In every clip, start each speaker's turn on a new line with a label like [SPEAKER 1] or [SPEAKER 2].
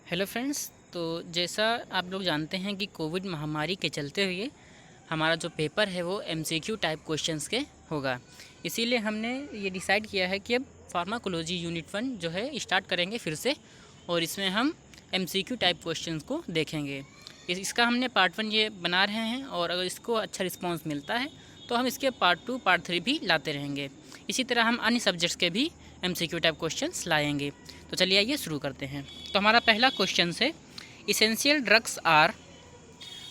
[SPEAKER 1] Hello friends. तो जैसा आप लोग जानते हैं कि कोविड महामारी के चलते हुए हमारा जो पेपर है वो एमसीक्यू टाइप क्वेश्चंस के होगा। इसीलिए हमने ये डिसाइड किया है कि अब फार्माकोलॉजी यूनिट 1 जो है स्टार्ट करेंगे फिर से, और इसमें हम एमसीक्यू टाइप क्वेश्चंस को देखेंगे। इसका हमने पार्ट 1 ये बना रहे हैं, और अगर इसको अच्छा रिस्पॉन्स मिलता है तो हम इसके पार्ट 2 पार्ट 3 भी लाते रहेंगे। इसी तरह हम अन्य सब्जेक्ट्स के भी एमसीक्यू टाइप क्वेश्चंस लाएंगे। तो चलिए आइए शुरू करते हैं। तो हमारा पहला क्वेश्चन है, इसेंशियल ड्रग्स आर।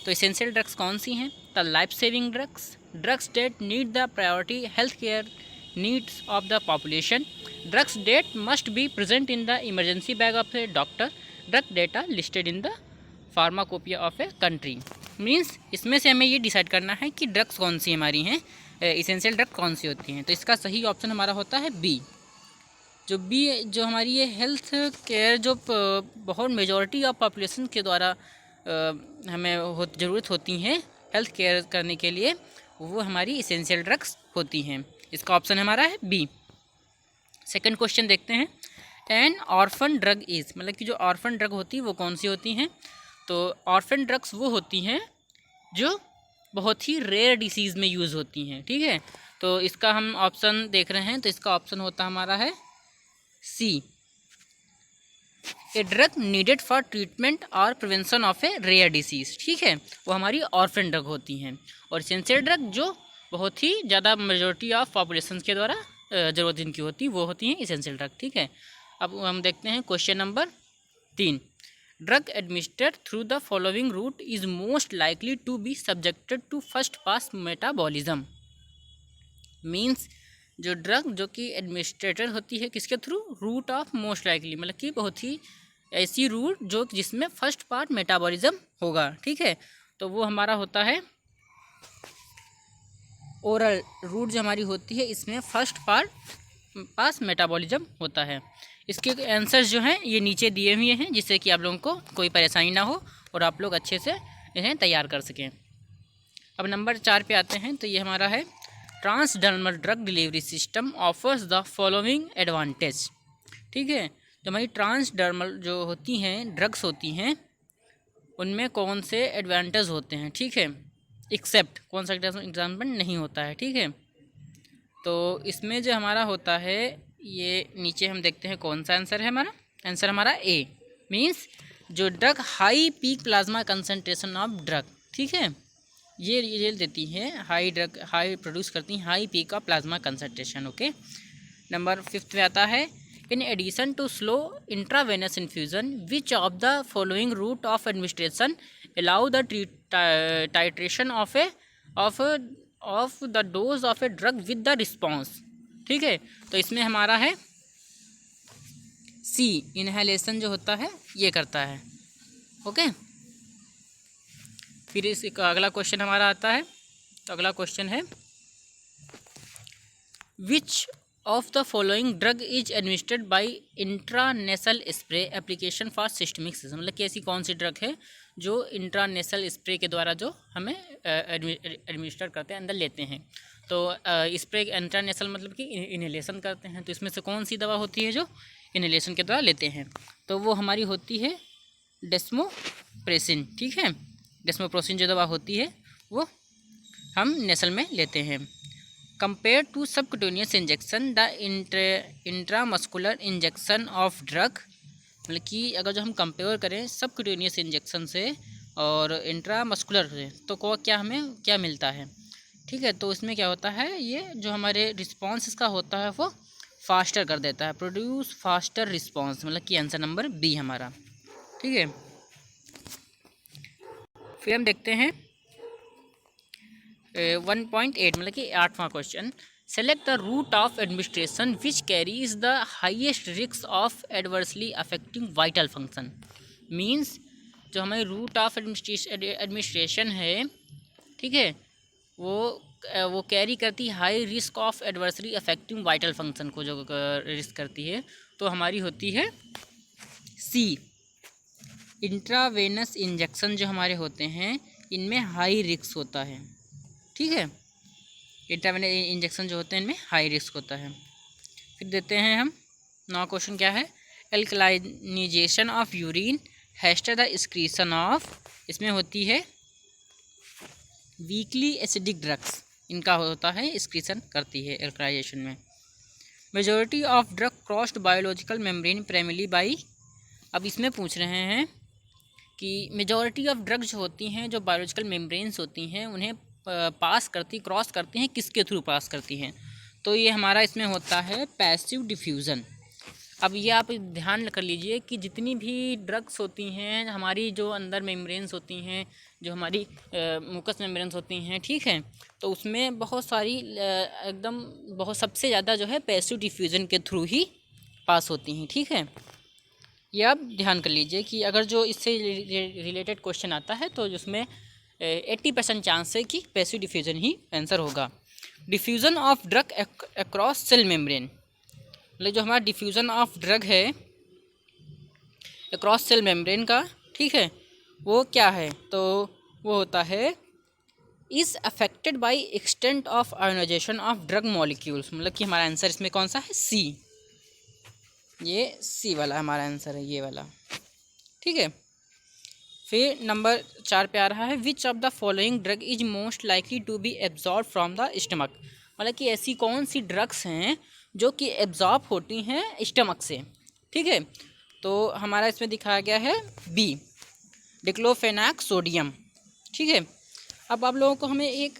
[SPEAKER 1] तो इसेंशियल ड्रग्स कौन सी हैं? The life saving drugs, drugs that need the priority health care needs of the population, drugs that must be present in the emergency bag of a doctor, drug that listed in the pharmacopoeia of a country. Means इसमें से हमें ये decide करना है कि drugs कौन सी हमारी हैं, इसेंशियल ड्रग कौन सी होती हैं। तो इसका सही ऑप्शन हमारा होता है बी। जो हमारी ये हेल्थ केयर जो बहुत मेजॉरिटी ऑफ पॉपुलेशन के द्वारा हमें ज़रूरत होती हैं हेल्थ केयर करने के लिए, वो हमारी इसेंशियल ड्रग्स होती हैं। इसका ऑप्शन हमारा है बी। सेकंड क्वेश्चन देखते हैं, एन ऑर्फन ड्रग इज़, मतलब कि जो ऑर्फन ड्रग होती है वो कौन सी होती हैं? तो ऑर्फन ड्रग्स वो होती हैं जो बहुत ही रेयर डिसीज़ में यूज़ होती हैं। ठीक है, तो इसका हम ऑप्शन देख रहे हैं, तो इसका ऑप्शन होता हमारा है C, a drug needed for treatment और prevention of a rare disease. ठीक है, वो हमारी ऑर्फन ड्रग होती हैं। और इसेंशियल ड्रग जो बहुत ही ज़्यादा मेजॉरिटी ऑफ पॉपुलेशन के द्वारा ज़रूरत जिनकी होती है वो होती हैं इसेंशियल ड्रग। ठीक है, अब हम देखते हैं question number 3। Drug administered through the following route is most likely to be subjected to first pass metabolism. Means जो ड्रग जो कि एडमिनिस्ट्रेटर होती है किसके through? Route of most likely, मतलब कि बहुत ही ऐसी रूट जो जिसमें फर्स्ट पार्ट मेटाबॉलिज्म होगा। ठीक है, तो वो हमारा होता है ओरल रूट जो हमारी होती है, इसमें फर्स्ट पार्ट पास मेटाबॉलिज्म होता है। इसके आंसर्स जो हैं ये नीचे दिए हुए हैं, जिससे कि आप लोगों को कोई परेशानी ना हो और आप लोग अच्छे से इन्हें तैयार कर सकें। अब नंबर 4 पे आते हैं, तो ये हमारा है, transdermal drug delivery system offers the following advantage. ठीक है, तो हमारी ट्रांसडर्मल जो होती हैं ड्रग्स होती हैं उनमें कौन से एडवांटेज होते हैं? ठीक है, एक्सेप्ट कौन सा एग्जाम्पल नहीं होता है। ठीक है, तो इसमें जो हमारा होता है ये नीचे हम देखते हैं कौन सा आंसर है हमारा। आंसर हमारा ए, मीन्स जो drug high peak plasma concentration of drug. ठीक है, ये देती हैं हाई प्रोड्यूस करती हैं हाई पीक का प्लाज्मा कंसनट्रेशन। ओके, नंबर 5 में आता है, in addition to slow intravenous infusion which of the following route of administration allow the titration of the dose of a drug with the response. ठीक है, तो इसमें हमारा है सी, इनहेलेशन जो होता है ये करता है। ओके, फिर इसका अगला क्वेश्चन हमारा आता है, तो अगला क्वेश्चन है, which of the following drug is administered by intranasal spray application for systemic system, मतलब कि ऐसी कौन सी ड्रग है जो इंट्रानेसल स्प्रे के द्वारा जो हमें एडमिनिस्टर करते हैं, अंदर लेते हैं। तो स्प्रे इंट्रानेसल मतलब कि इनहेलेशन करते हैं, तो इसमें से कौन सी दवा होती है जो इनहेलेशन के द्वारा लेते हैं? तो वो हमारी होती है डेस्मोप्रेसिन। ठीक है, डेस्मोप्रेसिन जो दवा होती है वो हम नेसल में लेते हैं। Compare to subcutaneous injection the intramuscular injection of drug, मतलब कि अगर जो हम कंपेयर करें सबक्यूटेनियस इंजेक्शन से और इंट्रामस्कुलर से, तो क्या हमें क्या मिलता है? ठीक है, तो इसमें क्या होता है, ये जो हमारे रिस्पॉन्स इसका होता है वो फास्टर कर देता है, प्रोड्यूस फास्टर रिस्पॉन्स, मतलब कि आंसर नंबर बी हमारा। ठीक है, फिर हम देखते हैं 1.8, मतलब कि 8वां question, select the root of administration which carries the highest risk of adversely affecting vital function. Means जो हमारी रूट ऑफ एडमिनिस्ट्रेशन है, ठीक है, वो कैरी करती high risk of adversely affecting vital function को, जो रिस्क करती है, तो हमारी होती है सी, इंट्रावेनस इंजेक्शन जो हमारे होते हैं इनमें हाई रिस्क होता है। ठीक है, इंट्रावेनस इंजेक्शन जो होते हैं इनमें हाई रिस्क होता है। फिर देते हैं हम 9 क्वेश्चन क्या है, alkalization of urine hastens the excretion of, इसमें होती है वीकली एसिडिक ड्रग्स, इनका होता है एक्सक्रीशन करती है एल्कलाइजेशन में। Majority of drug crossed biological membrane primary by, अब इसमें पूछ रहे हैं कि मेजॉरिटी ऑफ ड्रग्स जो होती हैं, जो बायोलॉजिकल मेम्ब्रेन्स होती हैं, उन्हें क्रॉस करती हैं, किसके थ्रू पास करती हैं? तो ये हमारा इसमें होता है पैसिव डिफ्यूज़न। अब ये आप ध्यान कर लीजिए कि जितनी भी ड्रग्स होती हैं हमारी, जो अंदर मेम्ब्रेन्स होती हैं, जो हमारी मुकस मेम्ब्रेन्स होती हैं, ठीक है, तो उसमें बहुत सारी एकदम बहुत सबसे ज़्यादा जो है पैसिव डिफ्यूज़न के थ्रू ही पास होती हैं, ठीक है। ये आप ध्यान कर लीजिए कि अगर जो इससे रिलेटेड क्वेश्चन आता है तो उसमें 80% चांस है कि पैसिव डिफ्यूज़न ही आंसर होगा। Diffusion of drug across cell membrane, मतलब जो हमारा डिफ्यूज़न ऑफ ड्रग है अक्रॉस सेल मेम्ब्रेन का, ठीक है, वो क्या है? तो वो होता है is affected by extent of ionisation of drug molecules, मतलब कि हमारा आंसर इसमें कौन सा है? सी, ये सी वाला हमारा आंसर है, ये वाला, ठीक है। फिर नंबर 4 पे आ रहा है which of the following drug is most likely to be absorb from the stomach, मतलब कि ऐसी कौन सी ड्रग्स हैं जो कि एब्जॉर्ब होती हैं स्टमक से, ठीक है। तो हमारा इसमें दिखाया गया है बी, डिक्लोफेनाक सोडियम, ठीक है। अब आप लोगों को हमें एक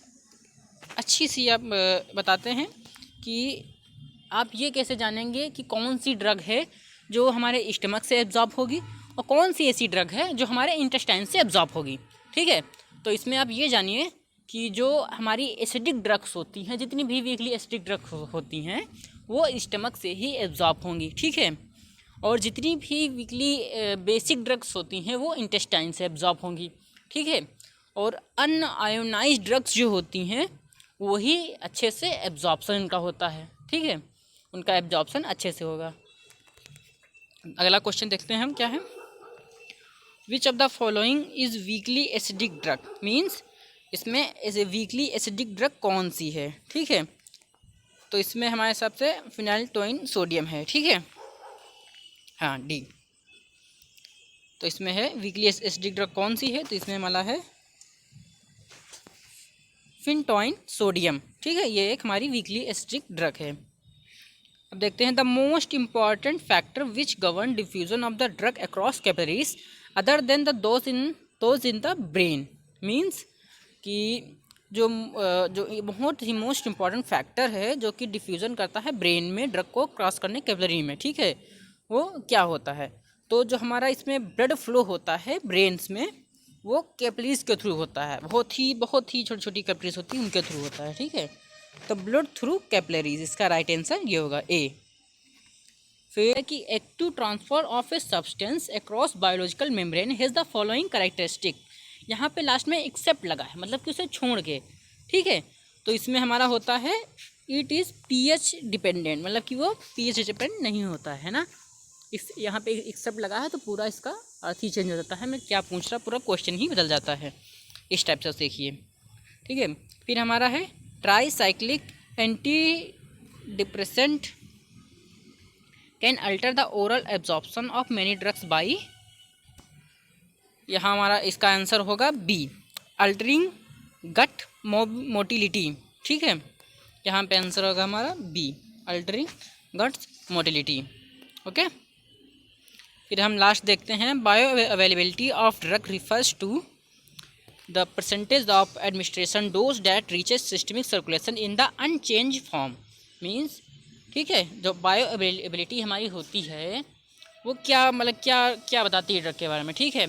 [SPEAKER 1] अच्छी सी आप बताते हैं कि आप ये कैसे जानेंगे कि कौन सी ड्रग है जो हमारे स्टमक से एब्जॉर्ब होगी और कौन सी ऐसी ड्रग है जो हमारे इंटेस्टाइन से एब्जॉर्ब होगी, ठीक है। तो इसमें आप ये जानिए कि जो हमारी एसिडिक ड्रग्स होती हैं, जितनी भी वीकली एसिडिक ड्रग्स होती हैं, वो स्टमक से ही एब्जॉर्ब होंगी, ठीक है। और जितनी भी वीकली बेसिक ड्रग्स होती हैं वो इंटेस्टाइन से एब्जॉर्ब होंगी, ठीक है। और अनआयोनाइज्ड ड्रग्स जो होती हैं वही अच्छे से एब्जॉर्प्शन इनका होता है, ठीक है, उनका एब्जॉर्प्शन अच्छे से होगा। अगला क्वेश्चन देखते हैं हम क्या है। Which of the following is weakly acidic drug, means इसमें ऐसे वीकली एसिडिक ड्रग कौन सी है, ठीक है। तो इसमें हमारे हिसाब से फिनाइलटोइन सोडियम है, ठीक है, हाँ डी। तो इसमें है वीकली एसिडिक ड्रग कौन सी है, तो इसमें हमारा है फिनटोइन सोडियम, ठीक है, ये एक हमारी वीकली एसिडिक ड्रग है। अब देखते हैं the most important factor which govern diffusion of the drug across capillaries other than the those in the brain, means कि जो बहुत ही मोस्ट इम्पॉर्टेंट फैक्टर है जो कि डिफ्यूज़न करता है ब्रेन में ड्रग को क्रॉस करने कैपिलरी में, ठीक है, वो क्या होता है? तो जो हमारा इसमें ब्लड फ्लो होता है ब्रेन्स में वो कैपिलरीज के थ्रू होता है, बहुत ही छोटी छोटी कैपिलरीज होती है उनके थ्रू होता है, ठीक है। तो ब्लड थ्रू कैपिलरीज, इसका राइट आंसर ये होगा ए। फिर कि active transfer of a substance across biological membrane has the following characteristic, यहाँ पे लास्ट में एक्सेप्ट लगा है, मतलब कि उसे छोड़ के, ठीक है। तो इसमें हमारा होता है इट इज़ पीएच डिपेंडेंट, मतलब कि वो पीएच डिपेंडेंट नहीं होता है ना, इस यहाँ पे एक्सेप्ट लगा है तो पूरा इसका अर्थ ही चेंज हो जाता है, मैं क्या पूछ रहा पूरा क्वेश्चन ही बदल जाता है, इस टाइप से देखिए, ठीक है। फिर हमारा है tricyclic anti depressant can alter the oral absorption of many drugs by, यहाँ हमारा इसका आंसर होगा बी, अल्टरिंग गट मोटिलिटी, ठीक है, यहाँ पे आंसर होगा हमारा B, altering gut motility, okay. फिर हम लास्ट देखते हैं bioavailability of drug refers to the percentage of administration dose that reaches systemic circulation in the unchange form, means, ठीक है, जो बायो अवेलेबिलिटी हमारी होती है वो क्या, मतलब क्या बताती है ड्रग के बारे में, ठीक है।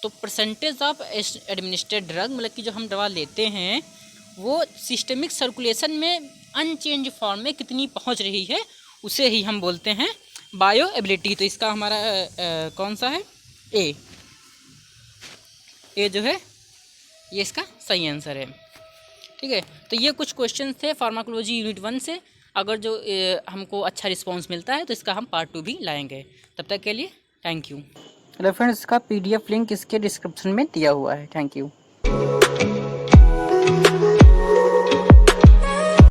[SPEAKER 1] तो परसेंटेज ऑफ एडमिनिस्ट्रेड ड्रग, मतलब कि जो हम दवा लेते हैं वो सिस्टमिक सर्कुलेशन में अनचेंज फॉर्म में कितनी पहुंच रही है उसे ही हम बोलते हैं बायो एबिलिटी। तो इसका हमारा कौन सा है? ए जो है ये इसका सही आंसर है, ठीक है। तो ये कुछ क्वेश्चन थे फार्माकोलॉजी यूनिट 1 से, अगर जो हमको अच्छा रिस्पांस मिलता है तो इसका हम पार्ट 2 भी लाएंगे। तब तक के लिए थैंक यू। रेफरेंस का PDF लिंक इसके डिस्क्रिप्शन में दिया हुआ है। Thank you.